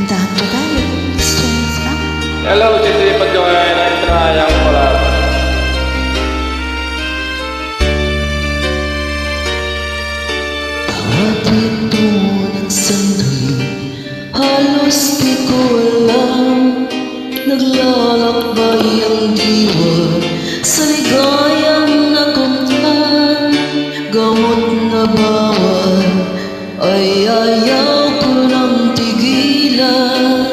Kantahan po tayo. Strength lang. Hello, sisipag ko ngayon ay trinayang pala. Pawatid mo ng sandali, halos di ko alam. Naglalakbay ang diwa sa ligayang nakumtan. Gamot na bawal ay ayaw ko nang tigilan.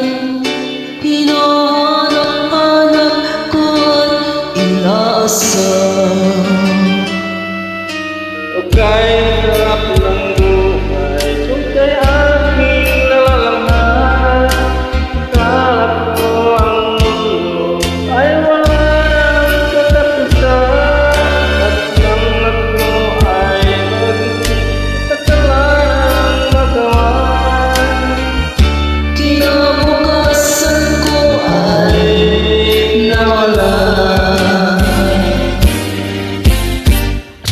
Hinahanap-hanap ko at inaasam. Okay, sarap ng buhay, sukay aking nalalamhan. Kalap ko ang mundo ay walang katapusan. At langat mo ay nagkakalanang magawan. Kinabukasan ko ay nawala.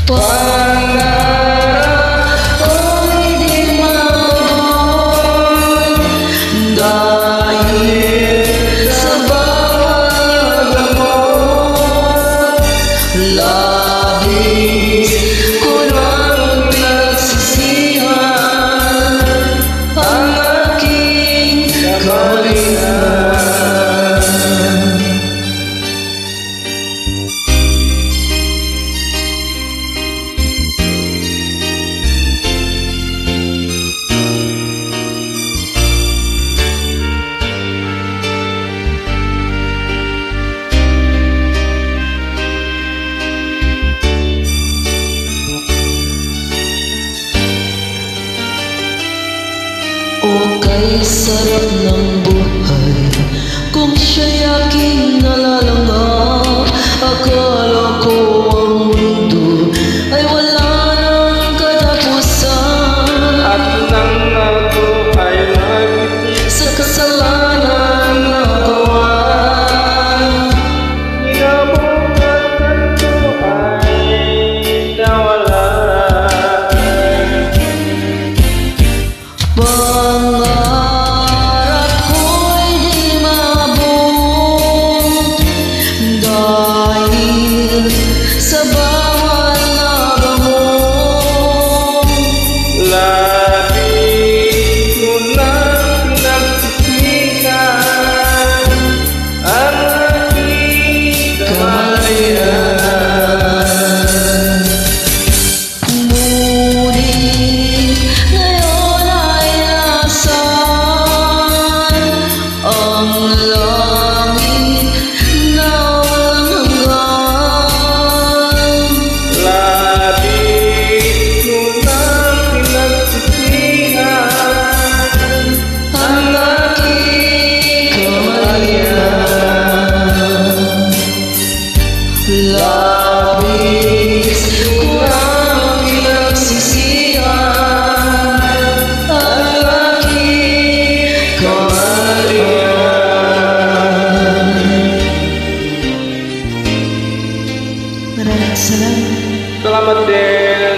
Pangarap ko'y di maabot dahil sa bawat gamot. Labis ko nang pinagsisihan ang aking kamalian. O kay sarap ng buhay kung siya'y aking nalalanghap. Akala ko ang mundo ay wala nang katapusan. At nang ako ay nag-isip Sa kasalanan nagawa, kinabukasan ko ay nawala. pangarap ko'y di maabot dahil sa bawat nagamot. Labis mo nang pinagsisihan ang aking kamalian. Ngunit ngayon ay nasaan ang langit na walang hanggan. Labis mo nang pinagsisihan Ang aking kamalian. Labis ko ang pinagsisihan ang aking kamalian. Maraming salamat. Salamat din.